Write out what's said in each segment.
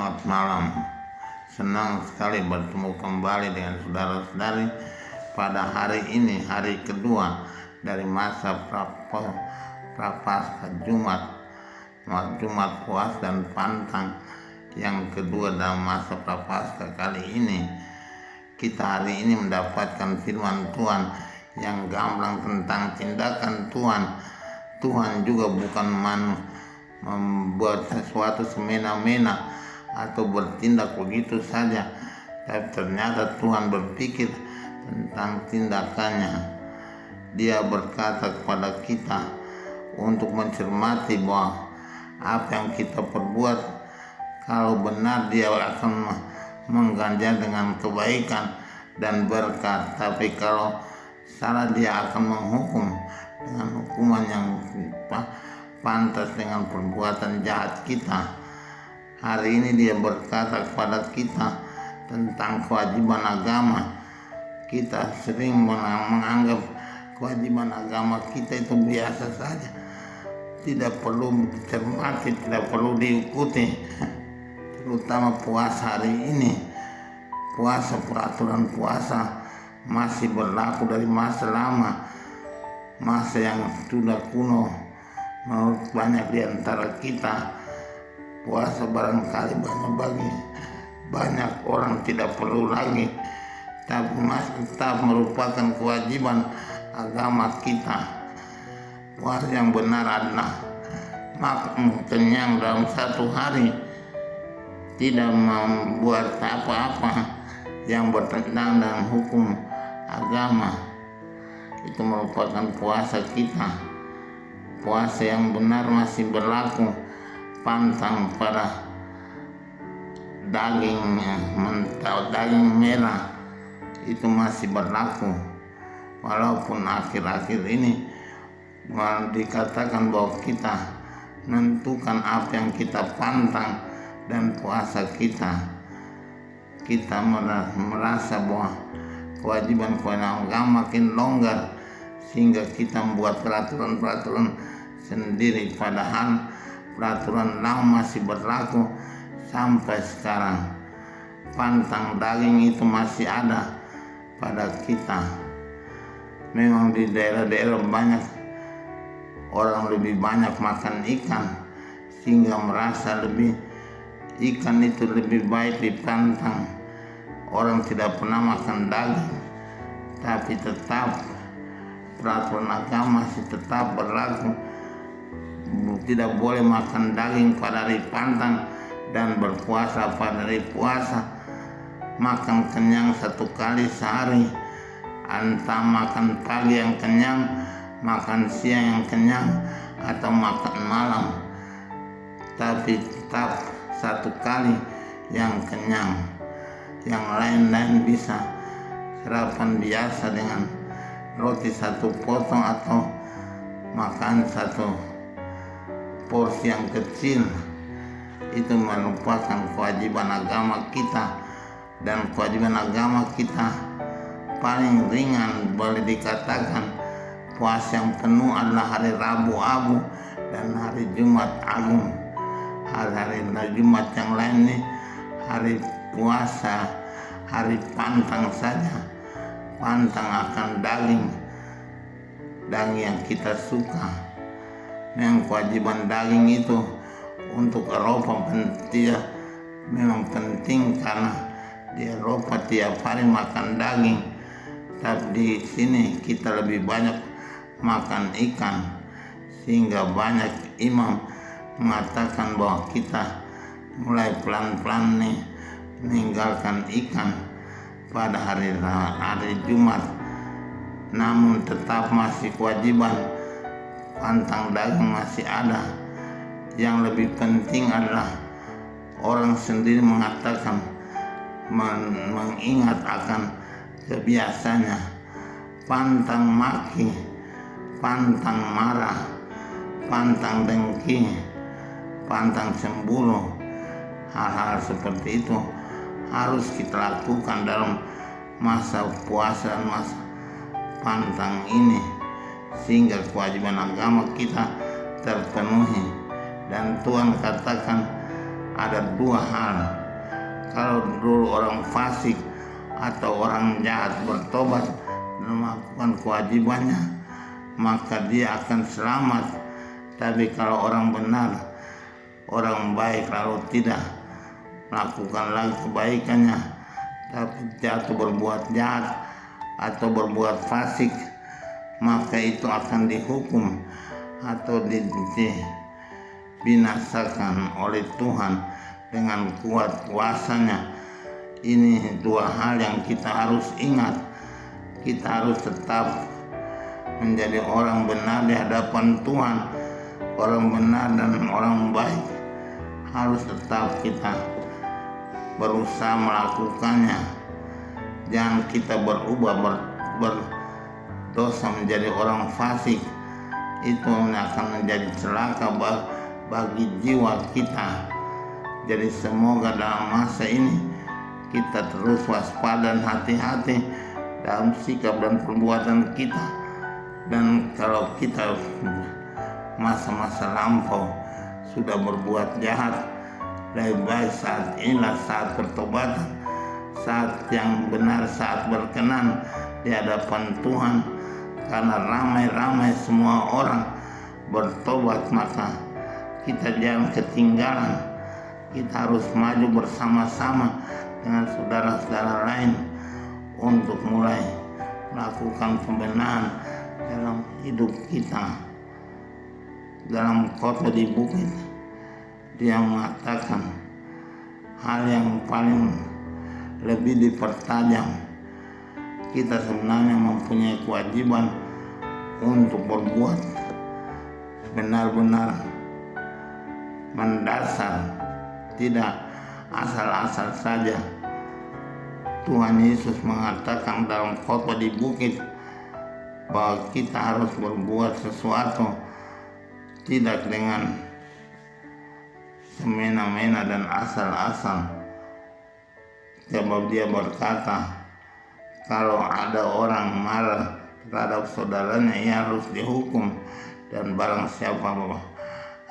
Selamat malam. Senang sekali bertemu kembali dengan saudara-saudari pada hari ini, hari kedua dari masa Prapaskah Jumat Puas dan Pantang yang kedua dalam masa Prapaskah kali ini. Kita hari ini mendapatkan firman Tuhan yang gamblang tentang tindakan Tuhan. Tuhan juga bukan membuat sesuatu semena-mena atau bertindak begitu saja, tapi ternyata Tuhan berpikir tentang tindakannya. Dia berkata kepada kita untuk mencermati bahwa apa yang kita perbuat, kalau benar dia akan mengganjar dengan kebaikan dan berkat, tapi kalau salah dia akan menghukum dengan hukuman yang pantas dengan perbuatan jahat kita. Hari ini dia berkata kepada kita tentang kewajiban agama. Kita sering menganggap kewajiban agama kita itu biasa saja, tidak perlu dicermati, tidak perlu diikuti. Terutama puasa hari ini, peraturan puasa masih berlaku dari masa lama, masa yang sudah kuno. Menurut banyak di antara kita, puasa barangkali banyak orang tidak perlu lagi, tapi masih tetap merupakan kewajiban agama kita. Puasa yang benar adalah makan kenyang dalam satu hari, tidak membuat apa-apa yang bertentangan dengan hukum agama. Itu merupakan puasa kita. Puasa yang benar masih berlaku, pantang pada daging mentah, daging merah itu masih berlaku. Walaupun akhir-akhir ini dikatakan bahwa kita menentukan apa yang kita pantang dan puasa kita merasa bahwa kewajiban agama makin longgar, sehingga kita membuat peraturan-peraturan sendiri, padahal peraturan lama masih berlaku sampai sekarang. Pantang daging itu masih ada pada kita. Memang di daerah-daerah banyak orang lebih banyak makan ikan, sehingga merasa ikan itu lebih baik dipantang. Orang tidak pernah makan daging, tapi tetap peraturan agama masih tetap berlaku. Tidak boleh makan daging pada hari pantang dan berpuasa pada hari puasa. Makan kenyang satu kali sehari, entah makan pagi yang kenyang, makan siang yang kenyang, atau makan malam, tapi tetap satu kali yang kenyang. Yang lain-lain bisa sarapan biasa dengan roti satu potong atau makan satu porsi yang kecil. Itu merupakan kewajiban agama kita, dan kewajiban agama kita paling ringan boleh dikatakan. Puasa yang penuh adalah hari Rabu Abu dan hari Jumat Agung. Hari Jumat yang lain nih hari puasa, hari pantang saja. Pantang akan daging yang kita suka. Memang kewajiban daging itu untuk Eropa memang penting, karena di Eropa tiap hari makan daging, tapi di sini kita lebih banyak makan ikan, sehingga banyak imam mengatakan bahwa kita mulai pelan-pelan meninggalkan ikan pada hari Jumat. Namun tetap masih kewajiban pantang daging masih ada. Yang lebih penting adalah orang sendiri mengatakan, mengingat akan kebiasaannya, pantang maki, pantang marah, pantang dengki, pantang cemburu. Hal-hal seperti itu harus kita lakukan dalam masa puasa dan masa pantang ini, sehingga kewajiban agama kita terpenuhi. Dan Tuhan katakan ada dua hal. Kalau dulu orang fasik atau orang jahat bertobat dan melakukan kewajibannya, maka dia akan selamat. Tapi kalau orang benar, orang baik lalu tidak melakukan lagi kebaikannya, tapi jatuh berbuat jahat atau berbuat fasik, maka itu akan dihukum atau dibinasakan oleh Tuhan dengan kuat kuasanya. Ini dua hal yang kita harus ingat. Kita harus tetap menjadi orang benar di hadapan Tuhan. Orang benar dan orang baik harus tetap kita berusaha melakukannya. Jangan kita berubah berdosa menjadi orang fasik. Itu akan menjadi celaka bagi jiwa kita. Jadi semoga dalam masa ini kita terus waspada dan hati-hati dalam sikap dan perbuatan kita. Dan kalau kita masa-masa lampau sudah berbuat jahat, lebih baik saat inilah saat pertobatan, saat yang benar, saat berkenan di hadapan Tuhan. Karena ramai-ramai semua orang bertobat, maka kita jangan ketinggalan. Kita harus maju bersama-sama dengan saudara-saudara lain untuk mulai melakukan pembenahan dalam hidup kita. Dalam khotbah di bukit, dia mengatakan hal yang paling lebih dipertajam. Kita sebenarnya mempunyai kewajiban untuk berbuat benar-benar mendasar, tidak asal-asal saja. Tuhan Yesus mengatakan dalam khotbah di bukit bahwa kita harus berbuat sesuatu tidak dengan semena-mena dan asal-asal. Sebab dia berkata, kalau ada orang marah terhadap saudaranya, ia harus dihukum, dan barang siapa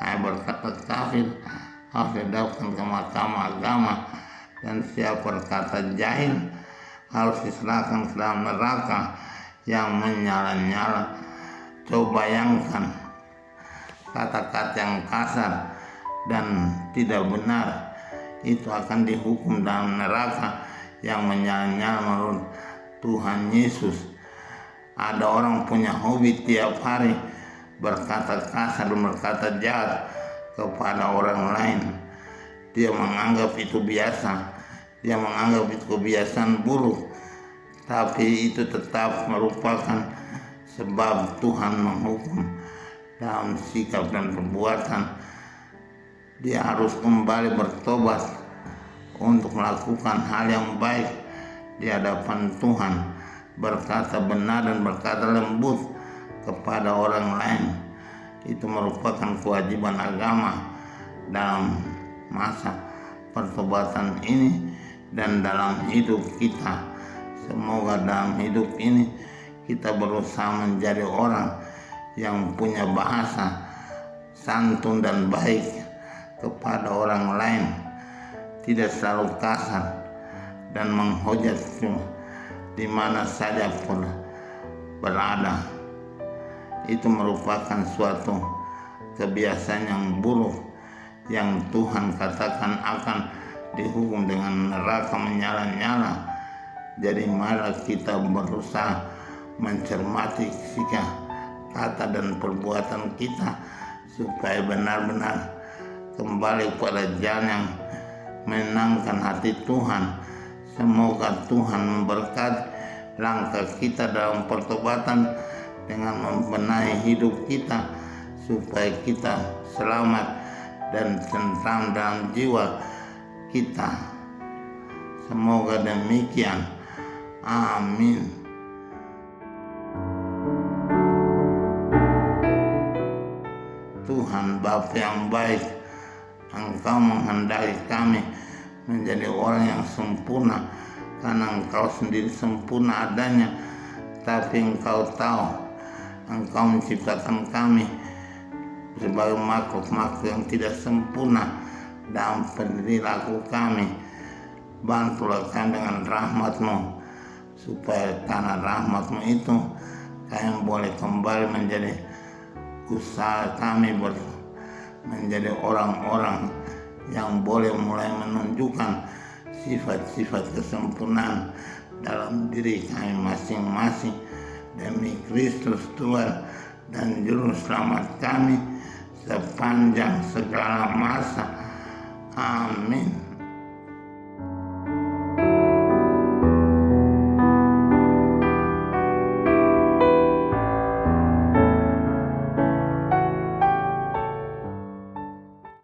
berkata kafir harus didapatkan ke mahkamah agama, dan siapa berkata jahil harus diserahkan ke dalam neraka yang menyala-nyala. Coba bayangkan kata-kata yang kasar dan tidak benar itu akan dihukum dalam neraka yang menyala-nyala menurut Tuhan Yesus. Ada orang punya hobi tiap hari berkata kasar dan berkata jahat kepada orang lain. Dia menganggap itu biasa, dia menganggap itu kebiasaan buruk, tapi itu tetap merupakan sebab Tuhan menghukum dalam sikap dan perbuatan. Dia harus kembali bertobat untuk melakukan hal yang baik di hadapan Tuhan, berkata benar dan berkata lembut kepada orang lain. Itu merupakan kewajiban agama dalam masa pertobatan ini dan dalam hidup kita. Semoga dalam hidup ini kita berusaha menjadi orang yang punya bahasa santun dan baik kepada orang lain, tidak selalu kasar dan menghujat di mana saja pun berada. Itu merupakan suatu kebiasaan yang buruk yang Tuhan katakan akan dihukum dengan neraka menyala-nyala. Jadi mari kita berusaha mencermati sikap, kata dan perbuatan kita supaya benar-benar kembali pada jalan yang menyenangkan hati Tuhan. Semoga Tuhan memberkati langkah kita dalam pertobatan dengan membenahi hidup kita supaya kita selamat dan tentram dalam jiwa kita. Semoga demikian. Amin. Tuhan Bapa yang baik, Engkau menghendaki kami menjadi orang yang sempurna karena Engkau sendiri sempurna adanya. Tapi Engkau tahu, Engkau menciptakan kami sebagai makhluk-makhluk yang tidak sempurna. dalam perilaku kami. Bantulah kami dengan rahmat-Mu, supaya karena rahmat-Mu itu kami boleh kembali menjadi usaha kami menjadi orang-orang yang boleh mulai menunjukkan sifat-sifat kesempurnaan dalam diri kami masing-masing, demi Kristus Tuhan dan Juru Selamat kami sepanjang segala masa. Amin.